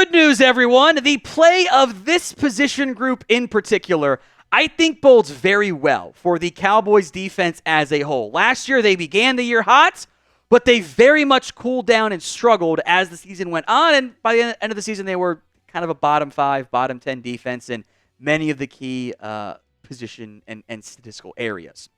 Good news, everyone. The play of this position group in particular, I think bodes very well for the Cowboys defense as a whole. Last year, they began the year hot, but they very much cooled down and struggled as the season went on. And by the end of the season, they were kind of a bottom 5, bottom 10 defense in many of the key position and statistical areas.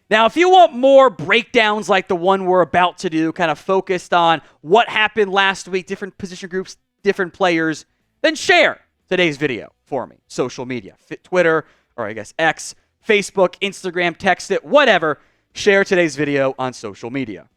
Now, if you want more breakdowns like the one we're about to do, kind of focused on what happened last week, different position groups, different players, then share today's video for me. Social media, Twitter, or I guess X, Facebook, Instagram, text it, whatever. Share today's video on social media.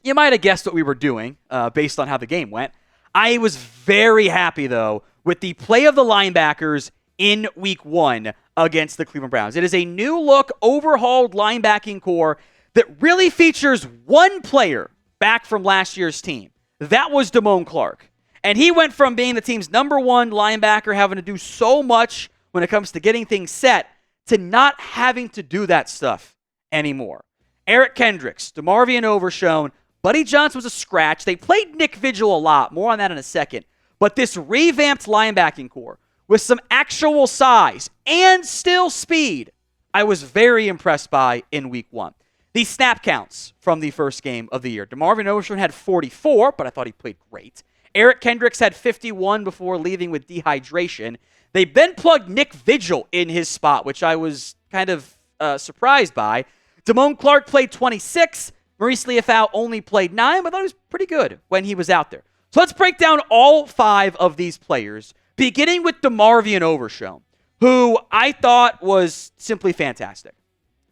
You might have guessed what we were doing based on how the game went. I was very happy, though, with the play of the linebackers in Week 1 against the Cleveland Browns. It is a new-look, overhauled linebacking core that really features one player back from last year's team. That was Damone Clark. And he went from being the team's number 1 linebacker, having to do so much when it comes to getting things set, to not having to do that stuff anymore. Eric Kendricks, DeMarvion Overshown, Buddy Johnson was a scratch. They played Nick Vigil a lot. More on that in a second. But this revamped linebacking core with some actual size and still speed, I was very impressed by in Week 1. The snap counts from the first game of the year. DeMarvion Overshown had 44, but I thought he played great. Eric Kendricks had 51 before leaving with dehydration. They then plugged Nick Vigil in his spot, which I was kind of surprised by. Damone Clark played 26. Marist Liufau only played 9, but I thought he was pretty good when he was out there. So let's break down all 5 of these players, beginning with DeMarvion Overshown, who I thought was simply fantastic.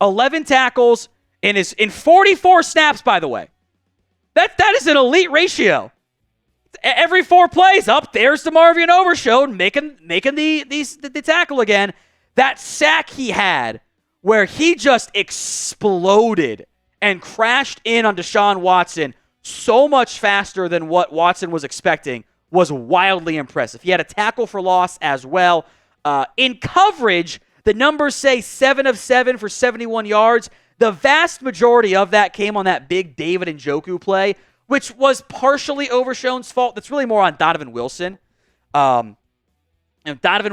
11 tackles in 44 snaps, by the way. That is an elite ratio. Every 4 plays, up there's DeMarvion Overshown making the tackle again. That sack he had where he just exploded and crashed in on Deshaun Watson so much faster than what Watson was expecting was wildly impressive. He had a tackle for loss as well. In coverage, the numbers say 7 of 7 for 71 yards. The vast majority of that came on that big David Njoku play, which was partially Overshown's fault. That's really more on Donovan Wilson. Donovan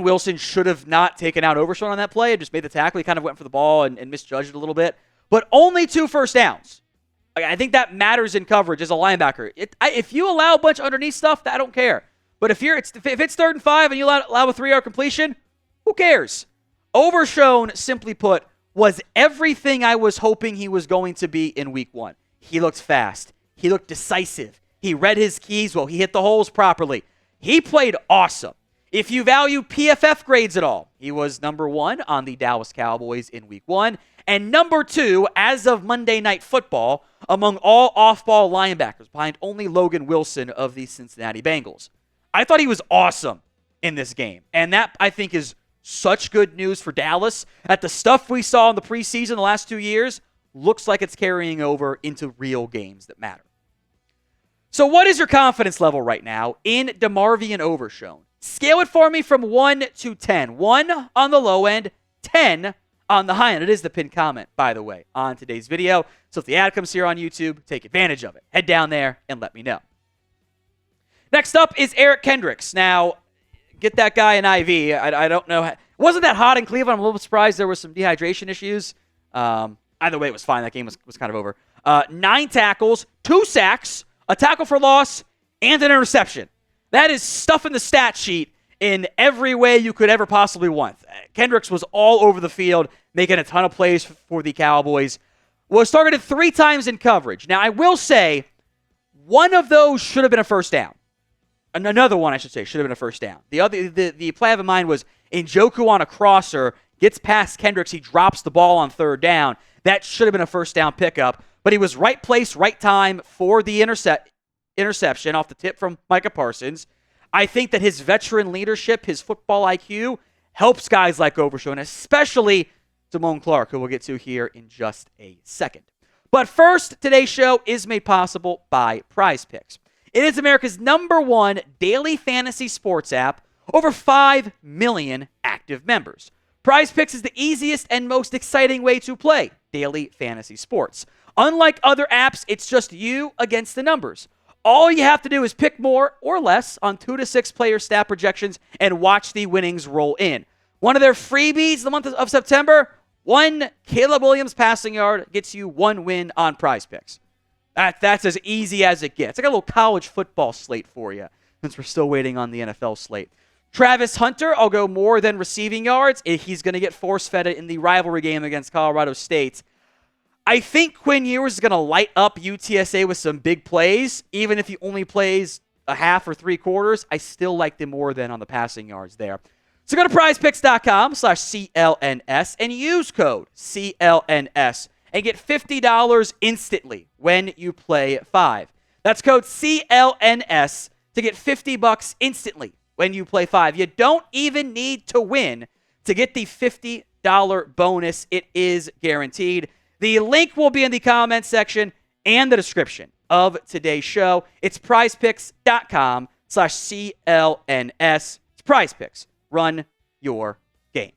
Wilson should have not taken out Overshown on that play and just made the tackle. He kind of went for the ball and misjudged it a little bit. But only 2 first downs. I think that matters in coverage as a linebacker. If you allow a bunch of underneath stuff, I don't care. But if it's 3rd and 5 and you allow a 3-yard completion, who cares? Overshown, simply put, was everything I was hoping he was going to be in Week 1. He looked fast. He looked decisive. He read his keys well. He hit the holes properly. He played awesome. If you value PFF grades at all, he was number 1 on the Dallas Cowboys in Week 1 and number 2 as of Monday Night Football among all off-ball linebackers, behind only Logan Wilson of the Cincinnati Bengals. I thought he was awesome in this game, and that, I think, is such good news for Dallas that the stuff we saw in the preseason the last 2 years looks like it's carrying over into real games that matter. So what is your confidence level right now in DeMarvion Overshown? Scale it for me from 1 to 10. 1 on the low end, 10 on the high end. It is the pinned comment, by the way, on today's video. So if the ad comes here on YouTube, take advantage of it. Head down there and let me know. Next up is Eric Kendricks. Now, get that guy an IV. I don't know. It wasn't that hot in Cleveland. I'm a little surprised there were some dehydration issues. Either way, it was fine. That game was kind of over. 9 tackles, 2 sacks, a tackle for loss, and an interception. That is stuff in the stat sheet in every way you could ever possibly want. Kendricks was all over the field, making a ton of plays for the Cowboys. Was targeted 3 times in coverage. Now, I will say, one of those should have been a first down. Another one, I should say, should have been a first down. The play I have in mind was Njoku on a crosser, gets past Kendricks, he drops the ball on 3rd down. That should have been a first down pickup, but he was right place, right time for the interception off the tip from Micah Parsons. I think that his veteran leadership, his football IQ, helps guys like Overshown, especially Damone Clark, who we'll get to here in just a second. But first, today's show is made possible by PrizePicks. It is America's #1 daily fantasy sports app, over 5 million active members. PrizePicks is the easiest and most exciting way to play daily fantasy sports. Unlike other apps, it's just you against the numbers. All you have to do is pick more or less on 2 to 6 player stat projections and watch the winnings roll in. One of their freebies the month of September, 1 Caleb Williams passing yard gets you 1 win on PrizePicks. That's as easy as it gets. I got a little college football slate for you since we're still waiting on the NFL slate. Travis Hunter, I'll go more than receiving yards. He's going to get force-fed in the rivalry game against Colorado State. I think Quinn Ewers is going to light up UTSA with some big plays. Even if he only plays a half or 3 quarters, I still like them more than on the passing yards there. So go to prizepicks.com/CLNS and use code CLNS and get $50 instantly when you play 5. That's code CLNS to get $50 instantly when you play 5. You don't even need to win to get the $50 bonus. It is guaranteed. The link will be in the comments section and the description of today's show. It's prizepicks.com/CLNS. It's PrizePicks. Run your game.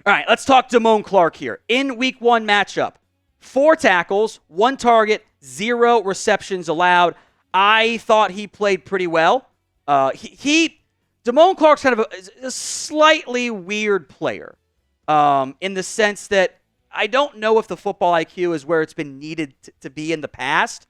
All right, let's talk Damone Clark here. In week 1 matchup, 4 tackles, 1 target, 0 receptions allowed. I thought he played pretty well. Damone Clark's kind of a slightly weird player in the sense that I don't know if the football IQ is where it's been needed to be in the past,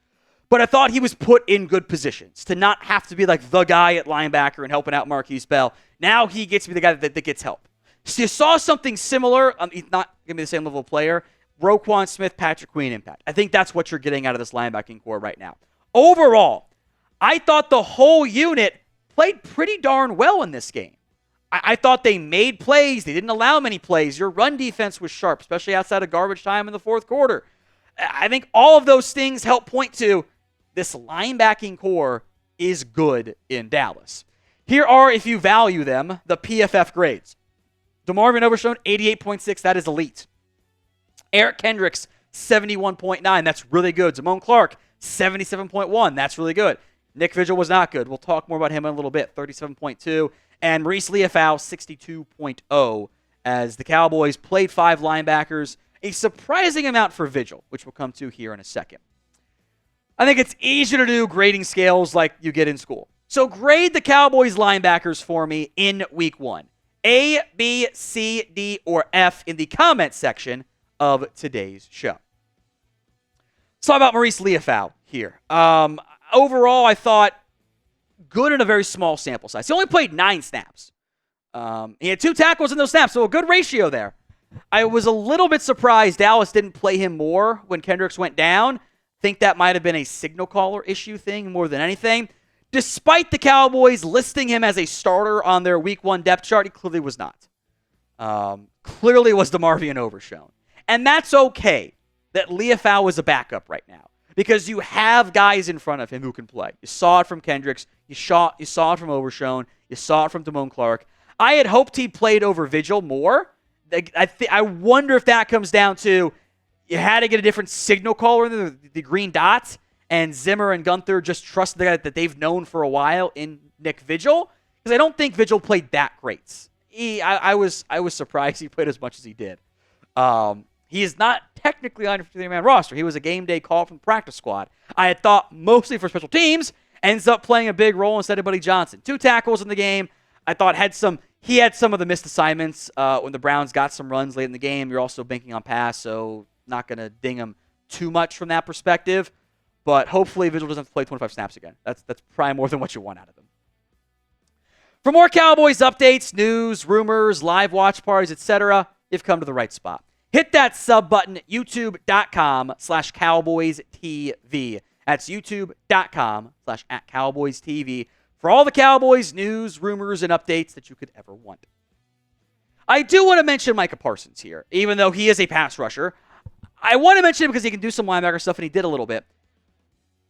but I thought he was put in good positions to not have to be like the guy at linebacker and helping out Marquise Bell. Now he gets to be the guy that gets help. So you saw something similar. He's not going to be the same level of player. Roquan Smith, Patrick Queen impact. I think that's what you're getting out of this linebacking core right now. Overall, I thought the whole unit played pretty darn well in this game. I thought they made plays. They didn't allow many plays. Your run defense was sharp, especially outside of garbage time in the 4th quarter. I think all of those things help point to this linebacking core is good in Dallas. Here are, if you value them, the PFF grades. DeMarvion Overshown, 88.6. That is elite. Eric Kendricks, 71.9. That's really good. Damone Clark, 77.1. That's really good. Nick Vigil was not good. We'll talk more about him in a little bit. 37.2. And Marist Liufau, 62.0. As the Cowboys played 5 linebackers. A surprising amount for Vigil, which we'll come to here in a second. I think it's easier to do grading scales like you get in school. So grade the Cowboys linebackers for me in week 1. A, B, C, D, or F in the comments section of today's show. Let's talk about Marist Liufau here. Overall, I thought good in a very small sample size. He only played 9 snaps. He had 2 tackles in those snaps, so a good ratio there. I was a little bit surprised Dallas didn't play him more when Kendricks went down. Think that might have been a signal caller issue thing more than anything. Despite the Cowboys listing him as a starter on their week 1 depth chart, he clearly was not. Clearly was DeMarvion Overshown. And that's okay that Liufau was a backup right now because you have guys in front of him who can play. You saw it from Kendricks. You saw it from Overshown. You saw it from Damone Clark. I had hoped he played over Vigil more. I wonder if that comes down to you had to get a different signal caller in the green dot, and Zimmer and Gunther just trust the guy that they've known for a while in Nick Vigil, because I don't think Vigil played that great. I was surprised he played as much as he did. He is not technically on the 53-man roster. He was a game day call from the practice squad. I had thought mostly for special teams, ends up playing a big role instead of Buddy Johnson. 2 tackles in the game. I thought he had some of the missed assignments when the Browns got some runs late in the game. You're also banking on pass, so not going to ding him too much from that perspective. But hopefully Vigil doesn't have to play 25 snaps again. That's probably more than what you want out of him. For more Cowboys updates, news, rumors, live watch parties, etc., you've come to the right spot. Hit that sub button at youtube.com/CowboysTV. That's youtube.com/@CowboysTV for all the Cowboys news, rumors, and updates that you could ever want. I do want to mention Micah Parsons here, even though he is a pass rusher. I want to mention him because he can do some linebacker stuff, and he did a little bit.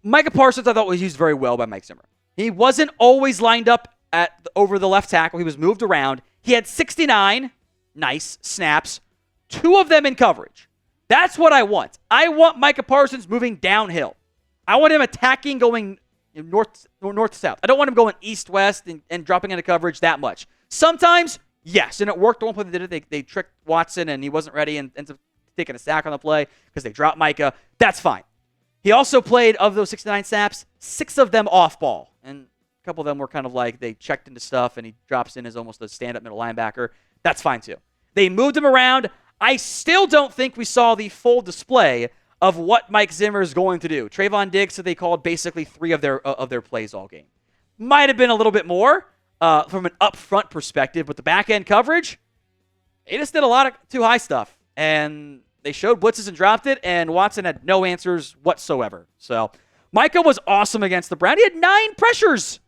Micah Parsons, I thought, was used very well by Mike Zimmer. He wasn't always lined up over the left tackle. He was moved around. He had 69 nice snaps, 2 of them in coverage. That's what I want. I want Micah Parsons moving downhill. I want him attacking, going north to south. I don't want him going east-west and dropping into coverage that much. Sometimes, yes, and it worked. The one play they did it, they tricked Watson, and he wasn't ready and ends up taking a sack on the play because they dropped Micah. That's fine. He also played, of those 69 snaps, 6 of them off ball. And a couple of them were kind of like they checked into stuff and he drops in as almost a stand-up middle linebacker. That's fine too. They moved him around. I still don't think we saw the full display of what Mike Zimmer is going to do. Trayvon Diggs said they called basically 3 of their plays all game. Might have been a little bit more from an upfront perspective, but the back-end coverage, they just did a lot of too high stuff. And they showed blitzes and dropped it, and Watson had no answers whatsoever. So Micah was awesome against the Browns. He had 9 pressures.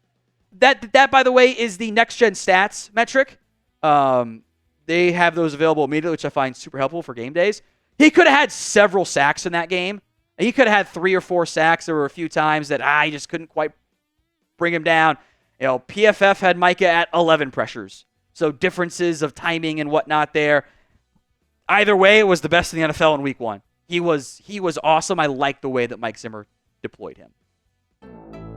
That, by the way, is the next-gen stats metric. They have those available immediately, which I find super helpful for game days. He could have had several sacks in that game. He could have had 3 or 4 sacks. There were a few times that I just couldn't quite bring him down. PFF had Micah at 11 pressures. So differences of timing and whatnot there. Either way, it was the best in the NFL in week 1. He was awesome. I like the way that Mike Zimmer deployed him.